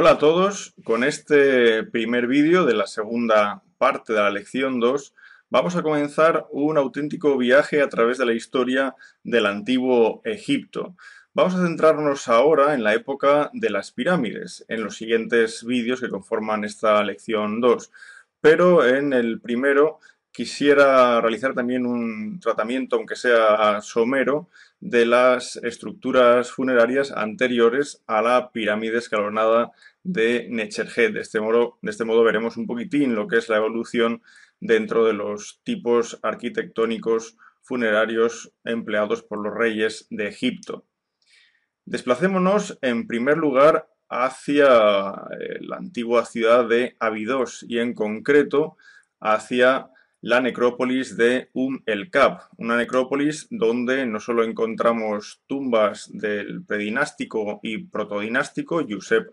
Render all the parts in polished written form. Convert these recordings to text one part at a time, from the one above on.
Hola a todos, con este primer vídeo de la segunda parte de la lección 2 vamos a comenzar un auténtico viaje a través de la historia del antiguo Egipto. Vamos a centrarnos ahora en la época de las pirámides, en los siguientes vídeos que conforman esta lección 2, pero en el primero quisiera realizar también un tratamiento, aunque sea somero, de las estructuras funerarias anteriores a la pirámide escalonada de Necherjet. De este modo veremos un poquitín lo que es la evolución dentro de los tipos arquitectónicos funerarios empleados por los reyes de Egipto. Desplacémonos en primer lugar hacia la antigua ciudad de Abidos y en concreto hacia la necrópolis de el-Kab, una necrópolis donde no solo encontramos tumbas del predinástico y protodinástico. Josep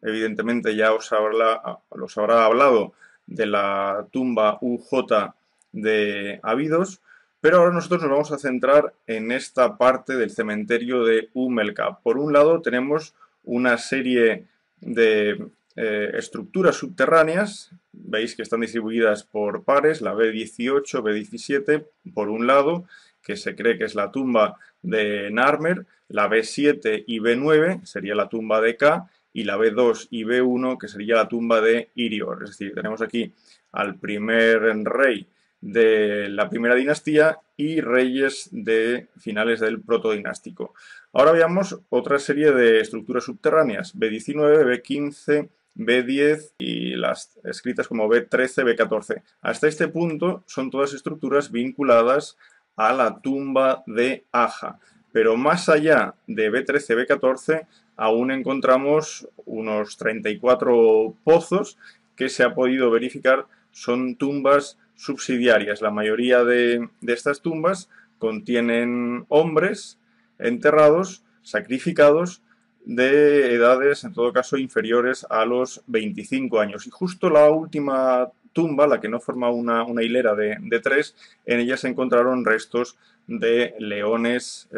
evidentemente ya os habrá hablado de la tumba UJ de Abidos, pero ahora nosotros nos vamos a centrar en esta parte del cementerio de el-Kab. Por un lado tenemos una serie de estructuras subterráneas, veis que están distribuidas por pares, la B18, B17 por un lado, que se cree que es la tumba de Narmer, la B7 y B9 sería la tumba de K, y la B2 y B1 que sería la tumba de Irior. Es decir, tenemos aquí al primer rey de la primera dinastía y reyes de finales del protodinástico. Ahora veamos otra serie de estructuras subterráneas, B19, B15, B10 y las escritas como B13, B14. Hasta este punto son todas estructuras vinculadas a la tumba de Aja, pero más allá de B13, B14 aún encontramos unos 34 pozos que se ha podido verificar son tumbas subsidiarias. La mayoría de estas tumbas contienen hombres enterrados, sacrificados, de edades, en todo caso, inferiores a los 25 años. Y justo la última tumba, la que no forma una hilera de tres, en ella se encontraron restos de leones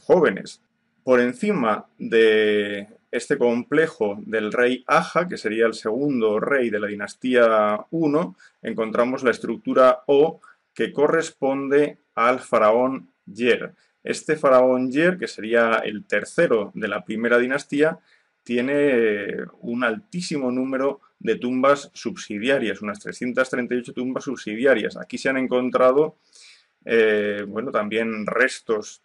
jóvenes. Por encima de este complejo del rey Aja, que sería el segundo rey de la dinastía I, encontramos la estructura O, que corresponde al faraón Yer. Este faraón Yer, que sería el tercero de la primera dinastía, tiene un altísimo número de tumbas subsidiarias, unas 338 tumbas subsidiarias. Aquí se han encontrado bueno, también restos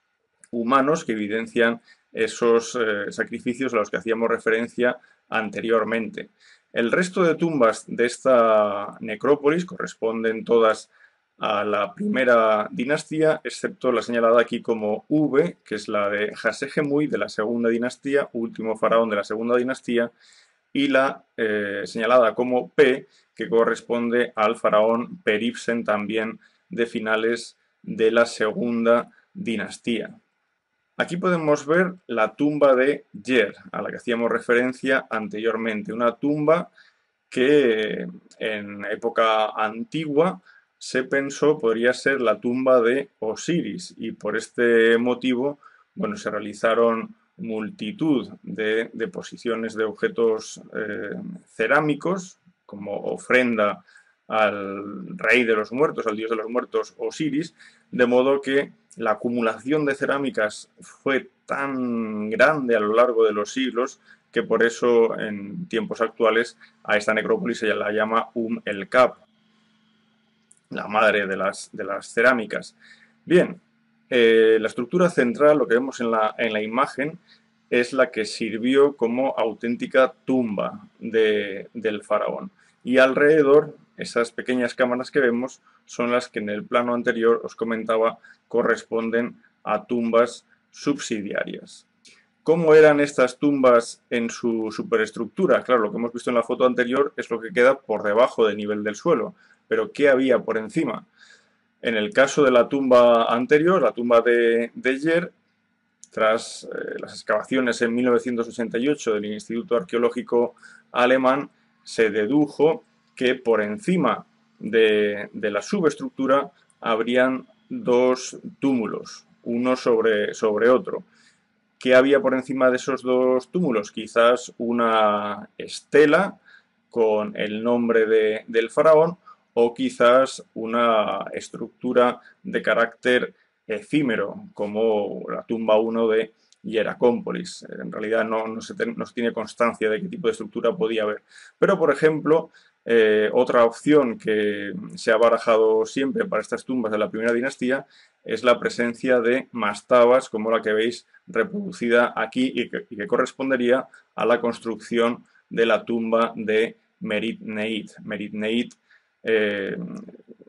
humanos que evidencian esos sacrificios a los que hacíamos referencia anteriormente. El resto de tumbas de esta necrópolis corresponden todas a la primera dinastía, excepto la señalada aquí como V, que es la de Jasegemuy de la segunda dinastía, último faraón de la segunda dinastía, y la señalada como P, que corresponde al faraón Peribsen, también de finales de la segunda dinastía. Aquí podemos ver la tumba de Yer, a la que hacíamos referencia anteriormente, una tumba que en época antigua se pensó podría ser la tumba de Osiris, y por este motivo, bueno, se realizaron multitud de deposiciones de objetos cerámicos como ofrenda al rey de los muertos, al dios de los muertos Osiris, de modo que la acumulación de cerámicas fue tan grande a lo largo de los siglos que por eso en tiempos actuales a esta necrópolis se la llama el-Kab, la madre de las cerámicas. Bien, la estructura central, lo que vemos en la imagen, es la que sirvió como auténtica tumba del faraón. Y alrededor, esas pequeñas cámaras que vemos son las que en el plano anterior os comentaba corresponden a tumbas subsidiarias. ¿Cómo eran estas tumbas en su superestructura? Claro, lo que hemos visto en la foto anterior es lo que queda por debajo del nivel del suelo, pero ¿qué había por encima? En el caso de la tumba anterior, la tumba de Yer, tras las excavaciones en 1988 del Instituto Arqueológico Alemán, se dedujo que por encima de la subestructura habrían dos túmulos, uno sobre otro. ¿Qué había por encima de esos dos túmulos? Quizás una estela con el nombre del faraón o quizás una estructura de carácter efímero, como la tumba 1 de Hieracómpolis. En realidad no se tiene constancia de qué tipo de estructura podía haber. Pero, por ejemplo, otra opción que se ha barajado siempre para estas tumbas de la primera dinastía es la presencia de mastabas como la que veis reproducida aquí y que correspondería a la construcción de la tumba de Merit Neit. Merit Neit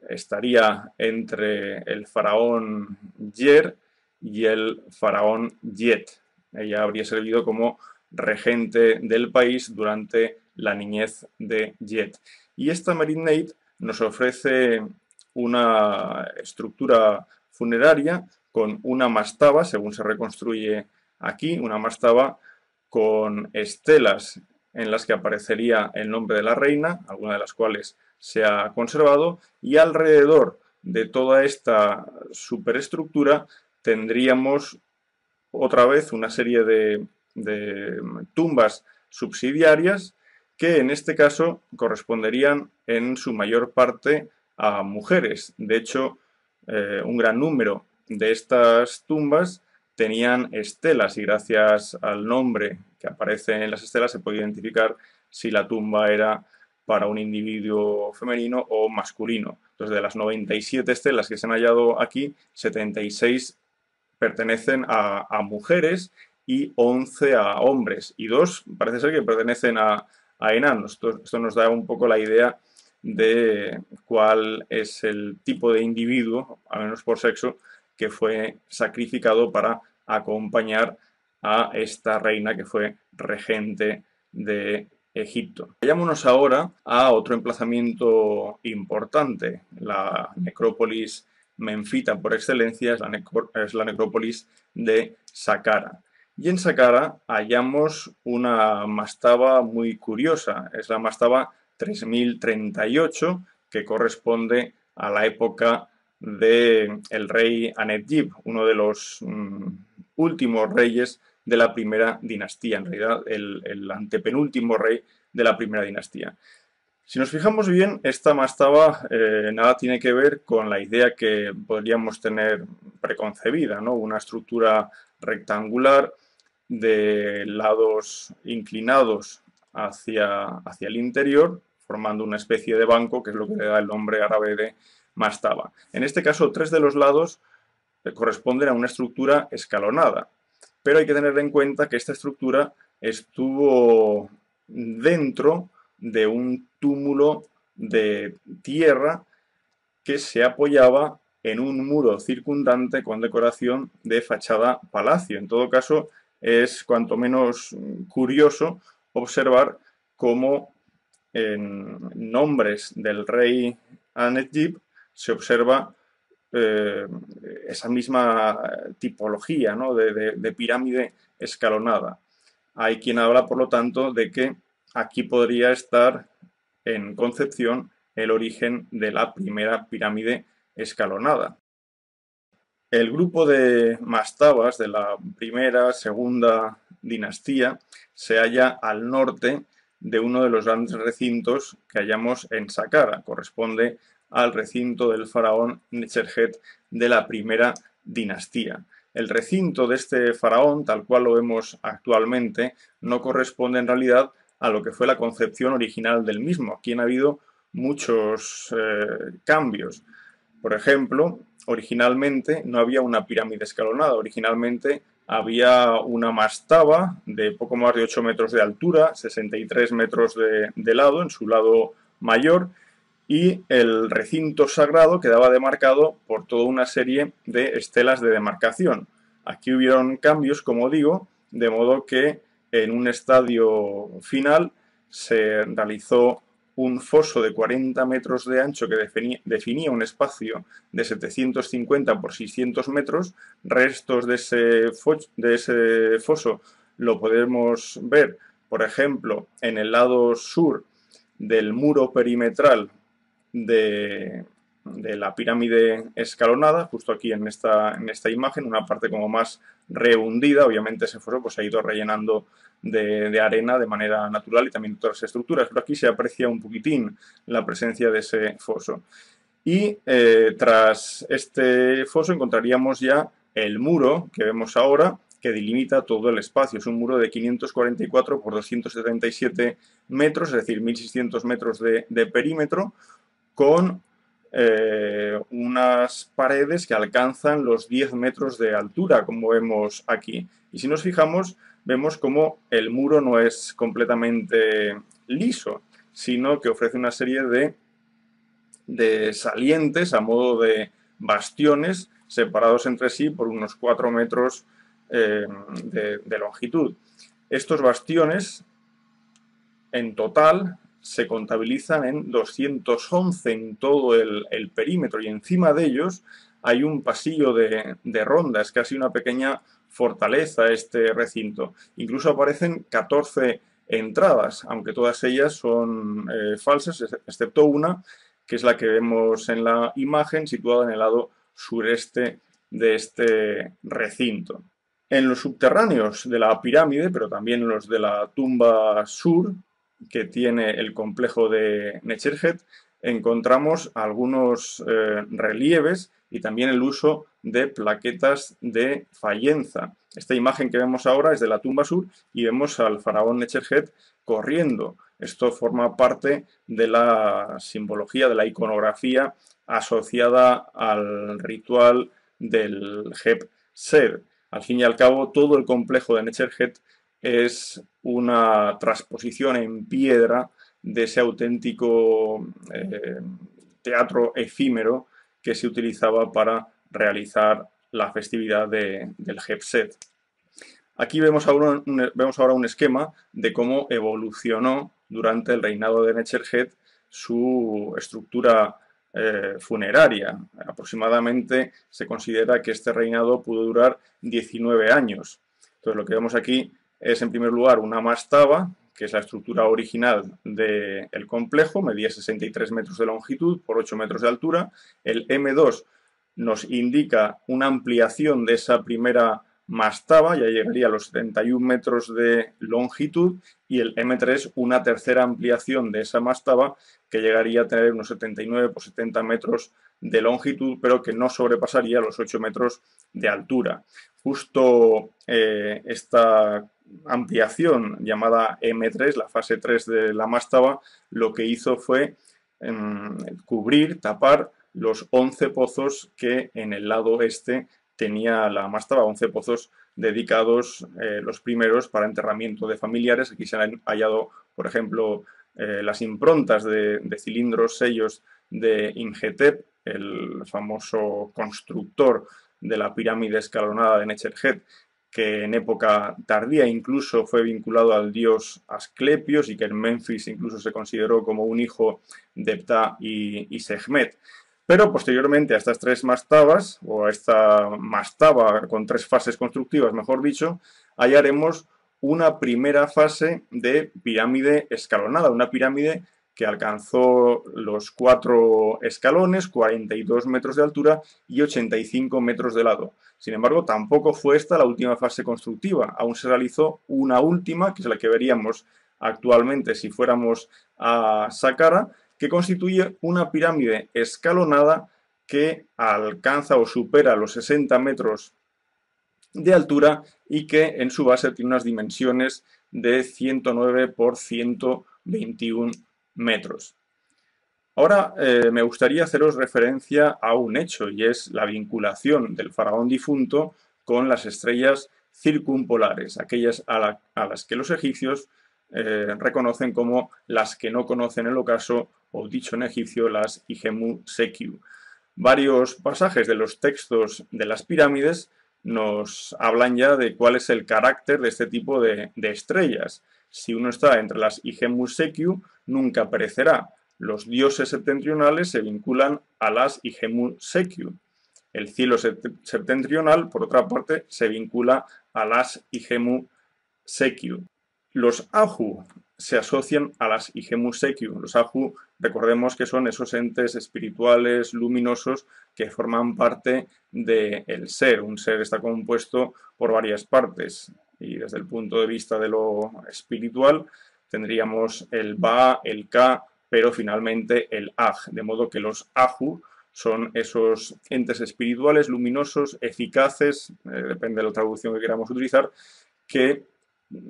estaría entre el faraón Yer y el faraón Yet. Ella habría servido como regente del país durante la niñez de Yet. Y esta Merit Neit nos ofrece una estructura funeraria con una mastaba, según se reconstruye aquí, una mastaba con estelas en las que aparecería el nombre de la reina, alguna de las cuales se ha conservado, y alrededor de toda esta superestructura tendríamos otra vez una serie de tumbas subsidiarias que en este caso corresponderían en su mayor parte a mujeres. De hecho, un gran número de estas tumbas tenían estelas y gracias al nombre que aparece en las estelas se puede identificar si la tumba era para un individuo femenino o masculino. Entonces, de las 97 estelas que se han hallado aquí, 76 pertenecen a mujeres y 11 a hombres. Y 2 parece ser que pertenecen a enanos. Esto nos da un poco la idea de cuál es el tipo de individuo, al menos por sexo, que fue sacrificado para acompañar a esta reina que fue regente de Egipto. Vayámonos ahora a otro emplazamiento importante, la necrópolis menfita por excelencia es la necrópolis de Saqqara. Y en Saqqara hallamos una mastaba muy curiosa, es la mastaba 3038, que corresponde a la época del rey Anedjib, uno de los últimos reyes de la primera dinastía, en realidad el antepenúltimo rey de la primera dinastía. Si nos fijamos bien, esta mastaba nada tiene que ver con la idea que podríamos tener preconcebida, ¿no? Una estructura rectangular de lados inclinados hacia el interior, formando una especie de banco, que es lo que le da el nombre árabe de mastaba. En este caso, 3 de los lados corresponden a una estructura escalonada, pero hay que tener en cuenta que esta estructura estuvo dentro de un túmulo de tierra que se apoyaba en un muro circundante con decoración de fachada palacio. En todo caso, es cuanto menos curioso observar cómo en nombres del rey Anedjib se observa esa misma tipología, ¿no? de pirámide escalonada. Hay quien habla, por lo tanto, de que aquí podría estar en concepción el origen de la primera pirámide escalonada. El grupo de mastabas de la primera, segunda dinastía se halla al norte de uno de los grandes recintos que hallamos en Saqqara. Corresponde al recinto del faraón Necherjet de la primera dinastía. El recinto de este faraón, tal cual lo vemos actualmente, no corresponde en realidad a lo que fue la concepción original del mismo. Aquí han habido muchos cambios. Por ejemplo, originalmente no había una pirámide escalonada, originalmente había una mastaba de poco más de 8 metros de altura, 63 metros de lado, en su lado mayor, y el recinto sagrado quedaba demarcado por toda una serie de estelas de demarcación. Aquí hubieron cambios, como digo, de modo que en un estadio final se realizó un foso de 40 metros de ancho que definía un espacio de 750 por 600 metros. Restos de ese foso lo podemos ver, por ejemplo, en el lado sur del muro perimetral de de la pirámide escalonada, justo aquí en esta imagen, una parte como más rehundida. Obviamente ese foso pues, se ha ido rellenando de arena de manera natural y también otras estructuras, pero aquí se aprecia un poquitín la presencia de ese foso. Y tras este foso encontraríamos ya el muro que vemos ahora, que delimita todo el espacio. Es un muro de 544 por 277 metros, es decir, 1600 metros de perímetro, con unas paredes que alcanzan los 10 metros de altura, como vemos aquí. Y si nos fijamos, vemos como el muro no es completamente liso, sino que ofrece una serie de salientes a modo de bastiones separados entre sí por unos 4 metros de longitud. Estos bastiones en total se contabilizan en 211 en todo el perímetro y encima de ellos hay un pasillo de ronda, es casi una pequeña fortaleza este recinto. Incluso aparecen 14 entradas, aunque todas ellas son falsas, excepto una, que es la que vemos en la imagen, situada en el lado sureste de este recinto. En los subterráneos de la pirámide, pero también en los de la tumba sur, que tiene el complejo de Necherhet, encontramos algunos relieves y también el uso de plaquetas de fayenza. Esta imagen que vemos ahora es de la tumba sur y vemos al faraón Necherhet corriendo. Esto forma parte de la simbología, de la iconografía asociada al ritual del Heb-Sed. Al fin y al cabo, todo el complejo de Necherhet es una transposición en piedra de ese auténtico teatro efímero que se utilizaba para realizar la festividad del Heb-Sed. Aquí vemos ahora un esquema de cómo evolucionó durante el reinado de Necherhet su estructura funeraria. Aproximadamente se considera que este reinado pudo durar 19 años. Entonces lo que vemos aquí es en primer lugar una mastaba, que es la estructura original del complejo, medía 63 metros de longitud por 8 metros de altura. El M2 nos indica una ampliación de esa primera mastaba, ya llegaría a los 71 metros de longitud, y el M3 una tercera ampliación de esa mastaba que llegaría a tener unos 79 por 70 metros de longitud, pero que no sobrepasaría los 8 metros de altura. Justo esta ampliación llamada M3, la fase 3 de la mastaba, lo que hizo fue cubrir, tapar los 11 pozos que en el lado este tenía la mastaba, 11 pozos dedicados, los primeros, para enterramiento de familiares. Aquí se han hallado, por ejemplo, las improntas de cilindros, sellos de Imhotep, el famoso constructor de la pirámide escalonada de Necherhet, que en época tardía incluso fue vinculado al dios Asclepios y que en Memphis incluso se consideró como un hijo de Ptah y Sekhmet. Pero posteriormente a estas tres mastabas, o a esta mastaba con tres fases constructivas, mejor dicho, hallaremos una primera fase de pirámide escalonada, una pirámide que alcanzó los 4 escalones, 42 metros de altura y 85 metros de lado. Sin embargo, tampoco fue esta la última fase constructiva, aún se realizó una última, que es la que veríamos actualmente si fuéramos a Saqqara, que constituye una pirámide escalonada que alcanza o supera los 60 metros de altura y que en su base tiene unas dimensiones de 109 por 121 metros. Ahora me gustaría haceros referencia a un hecho, y es la vinculación del faraón difunto con las estrellas circumpolares, aquellas a las que los egipcios reconocen como las que no conocen el ocaso, o dicho en egipcio, las Igemu Sekiu. Varios pasajes de los textos de las pirámides nos hablan ya de cuál es el carácter de este tipo de estrellas. Si uno está entre las Igemu Sekiu, nunca perecerá. Los dioses septentrionales se vinculan a las Igemu Sekiu. El cielo septentrional, por otra parte, se vincula a las Igemu Sekiu. Los Ahu se asocian a las Igemu Sekiu. Los Aju, recordemos que son esos entes espirituales, luminosos, que forman parte del ser. Un ser está compuesto por varias partes y desde el punto de vista de lo espiritual tendríamos el Ba, el Ka, pero finalmente el Aj, de modo que los Aju son esos entes espirituales, luminosos, eficaces, depende de la traducción que queramos utilizar, que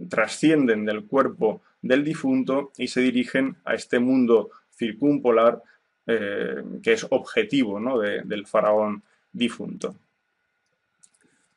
trascienden del cuerpo del difunto y se dirigen a este mundo circumpolar que es objetivo, ¿no?, del faraón difunto.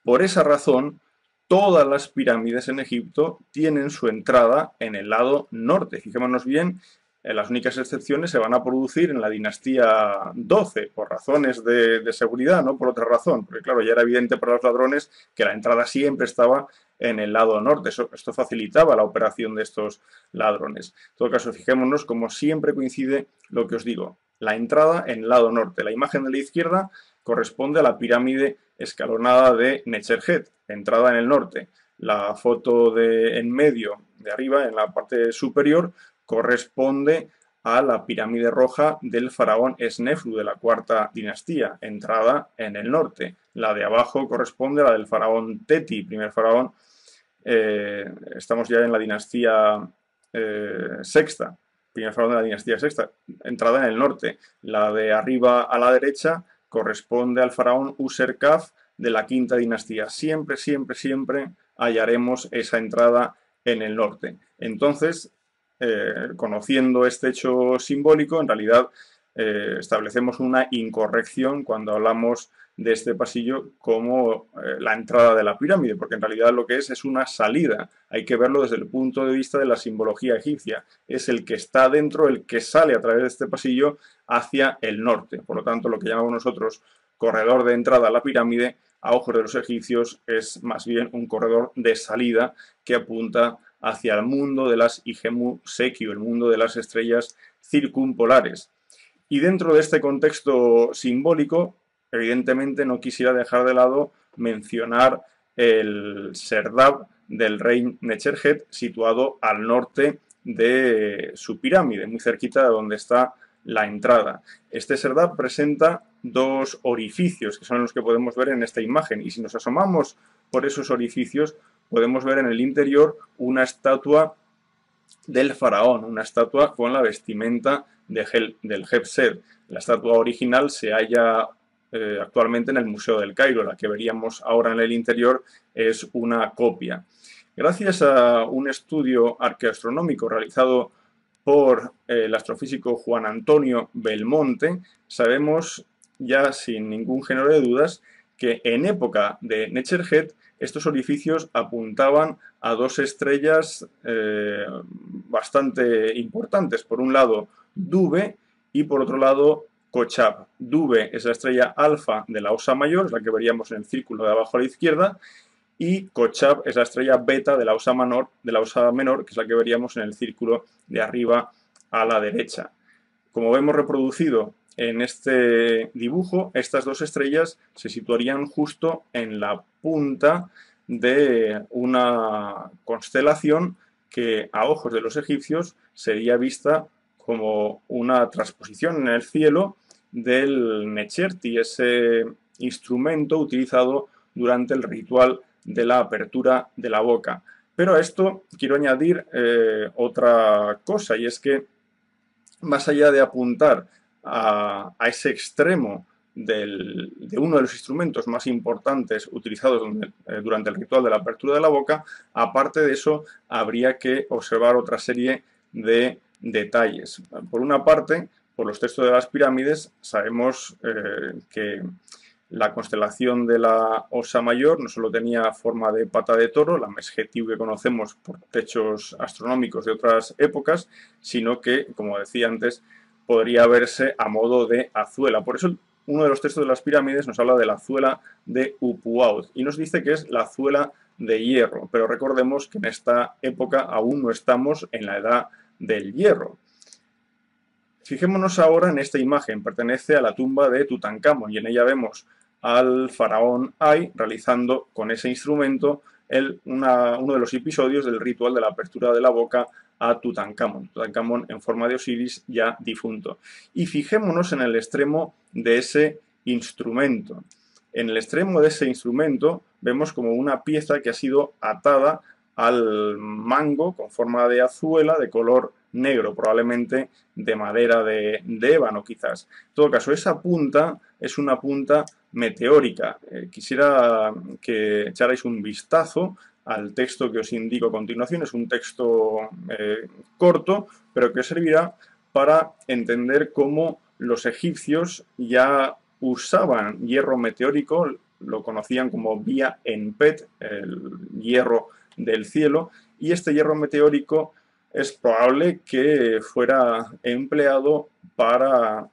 Por esa razón, todas las pirámides en Egipto tienen su entrada en el lado norte. Fijémonos bien, las únicas excepciones se van a producir en la dinastía 12, por razones de seguridad, no por otra razón, porque claro, ya era evidente para los ladrones que la entrada siempre estaba en el lado norte. Esto facilitaba la operación de estos ladrones. En todo caso, fijémonos como siempre coincide lo que os digo, la entrada en el lado norte. La imagen de la izquierda corresponde a la pirámide escalonada de Necherjet, entrada en el norte. La foto de en medio, de arriba, en la parte superior, corresponde a la pirámide roja del faraón Snefru de la cuarta dinastía, entrada en el norte. La de abajo corresponde a la del faraón Teti, primer faraón. Estamos ya en la dinastía sexta, primer faraón de la dinastía sexta, entrada en el norte. La de arriba a la derecha corresponde al faraón Userkaf de la quinta dinastía. Siempre, siempre, siempre hallaremos esa entrada en el norte. Entonces, conociendo este hecho simbólico, en realidad establecemos una incorrección cuando hablamos de este pasillo como la entrada de la pirámide, porque en realidad lo que es una salida. Hay que verlo desde el punto de vista de la simbología egipcia. Es el que está dentro, el que sale a través de este pasillo hacia el norte. Por lo tanto, lo que llamamos nosotros corredor de entrada a la pirámide, a ojos de los egipcios, es más bien un corredor de salida que apunta hacia el mundo de las Igemu Sekiu, el mundo de las estrellas circumpolares. Y dentro de este contexto simbólico, evidentemente no quisiera dejar de lado mencionar el Serdab del rey Necherjet, situado al norte de su pirámide, muy cerquita de donde está la entrada. Este Serdab presenta dos orificios, que son los que podemos ver en esta imagen, y si nos asomamos por esos orificios, podemos ver en el interior una estatua del faraón, una estatua con la vestimenta del Hebsed. La estatua original se halla actualmente en el Museo del Cairo. La que veríamos ahora en el interior es una copia. Gracias a un estudio arqueoastronómico realizado por el astrofísico Juan Antonio Belmonte, sabemos ya sin ningún género de dudas que en época de Necherjet estos orificios apuntaban a dos estrellas bastante importantes. Por un lado, Dube y por otro lado, Kochab. Dube es la estrella alfa de la Osa Mayor, es la que veríamos en el círculo de abajo a la izquierda, y Kochab es la estrella beta de la Osa Menor, que es la que veríamos en el círculo de arriba a la derecha. Como vemos reproducido en este dibujo, estas dos estrellas se situarían justo en la punta de una constelación que a ojos de los egipcios sería vista como una transposición en el cielo del Necherti, ese instrumento utilizado durante el ritual de la apertura de la boca. Pero a esto quiero añadir otra cosa, y es que más allá de apuntar a ese extremo de uno de los instrumentos más importantes utilizados durante el ritual de la apertura de la boca, aparte de eso habría que observar otra serie de detalles. Por una parte, por los textos de las pirámides, sabemos que la constelación de la Osa Mayor no solo tenía forma de pata de toro, la Mesjetiu que conocemos por techos astronómicos de otras épocas, sino que, como decía antes, podría verse a modo de azuela. Por eso uno de los textos de las pirámides nos habla de la azuela de Upuaut y nos dice que es la azuela de hierro, pero recordemos que en esta época aún no estamos en la edad del hierro. Fijémonos ahora en esta imagen, pertenece a la tumba de Tutankamón y en ella vemos al faraón Ay realizando con ese instrumento uno de los episodios del ritual de la apertura de la boca a Tutankamón. Tutankamón en forma de Osiris ya difunto. Y fijémonos en el extremo de ese instrumento. En el extremo de ese instrumento vemos como una pieza que ha sido atada al mango con forma de azuela de color negro, probablemente de madera de ébano quizás. En todo caso, esa punta es una punta meteórica. Quisiera que echarais un vistazo al texto que os indico a continuación. Es un texto corto, pero que servirá para entender cómo los egipcios ya usaban hierro meteórico, lo conocían como vía en PET, el hierro del cielo, y este hierro meteórico es probable que fuera empleado para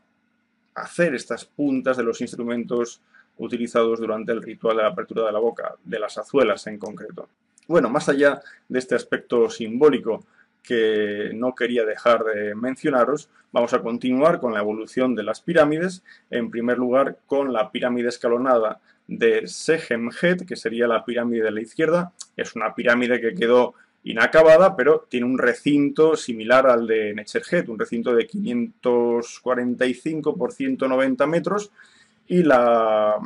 hacer estas puntas de los instrumentos utilizados durante el ritual de la apertura de la boca, de las azuelas en concreto. Bueno, más allá de este aspecto simbólico que no quería dejar de mencionaros, vamos a continuar con la evolución de las pirámides, en primer lugar con la pirámide escalonada de Sekhemhet, que sería la pirámide de la izquierda. Es una pirámide que quedó inacabada, pero tiene un recinto similar al de Necherhet, un recinto de 545 por 190 metros, y las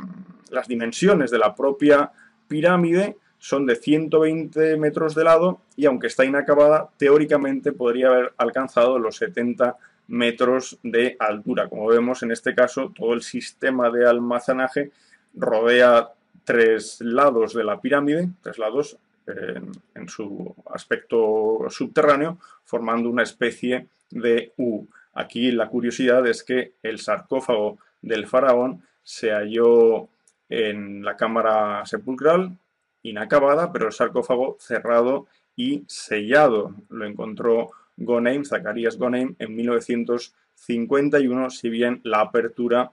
dimensiones de la propia pirámide son de 120 metros de lado y aunque está inacabada, teóricamente podría haber alcanzado los 70 metros de altura. Como vemos en este caso, todo el sistema de almacenaje rodea tres lados de la pirámide, tres lados en su aspecto subterráneo, formando una especie de U. Aquí la curiosidad es que el sarcófago del faraón se halló en la cámara sepulcral, inacabada, pero el sarcófago cerrado y sellado. Lo encontró Goneim, Zacarías Goneim, en 1951, si bien la apertura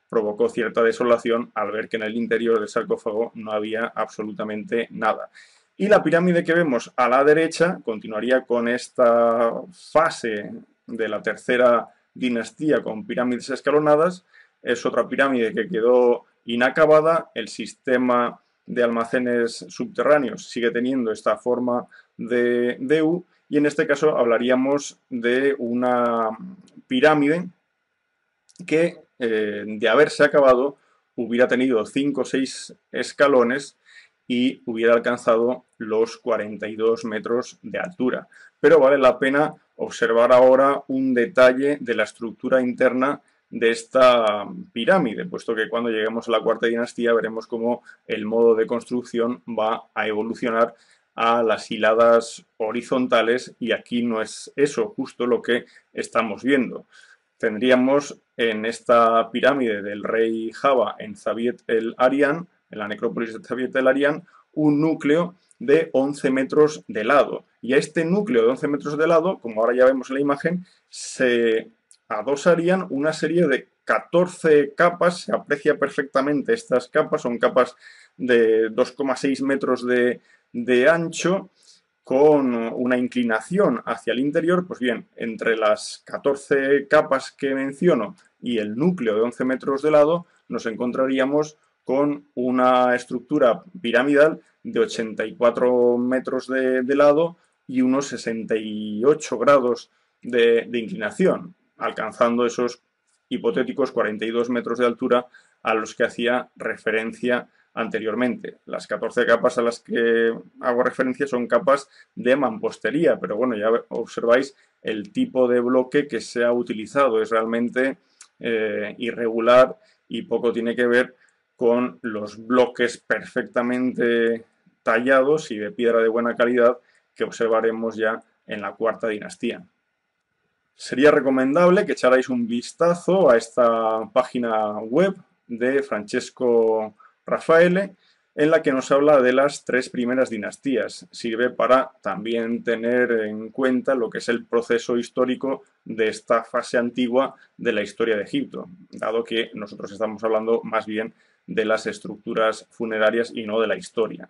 provocó cierta desolación al ver que en el interior del sarcófago no había absolutamente nada. Y la pirámide que vemos a la derecha continuaría con esta fase de la tercera dinastía con pirámides escalonadas. Es otra pirámide que quedó inacabada. El sistema de almacenes subterráneos sigue teniendo esta forma de U, y en este caso hablaríamos de una pirámide que de haberse acabado hubiera tenido 5 o 6 escalones y hubiera alcanzado los 42 metros de altura. Pero vale la pena observar ahora un detalle de la estructura interna de esta pirámide, puesto que cuando lleguemos a la cuarta dinastía veremos cómo el modo de construcción va a evolucionar a las hiladas horizontales, y aquí no es eso justo lo que estamos viendo. Tendríamos en esta pirámide del rey Java en Zaviet el Arian, en la necrópolis de Zaviet el Arian, un núcleo de 11 metros de lado. Y a este núcleo de 11 metros de lado, como ahora ya vemos en la imagen, se adosarían una serie de 14 capas. Se aprecia perfectamente estas capas, son capas de 2,6 metros de ancho, con una inclinación hacia el interior. Pues bien, entre las 14 capas que menciono y el núcleo de 11 metros de lado, nos encontraríamos con una estructura piramidal de 84 metros de lado y unos 68 grados de inclinación, alcanzando esos hipotéticos 42 metros de altura a los que hacía referencia anteriormente. Las 14 capas a las que hago referencia son capas de mampostería, pero bueno, ya observáis el tipo de bloque que se ha utilizado. Es realmente irregular y poco tiene que ver con los bloques perfectamente tallados y de piedra de buena calidad que observaremos ya en la cuarta dinastía. Sería recomendable que echarais un vistazo a esta página web de Francesco Raffaele, en la que nos habla de las tres primeras dinastías. Sirve para también tener en cuenta lo que es el proceso histórico de esta fase antigua de la historia de Egipto, dado que nosotros estamos hablando más bien de las estructuras funerarias y no de la historia.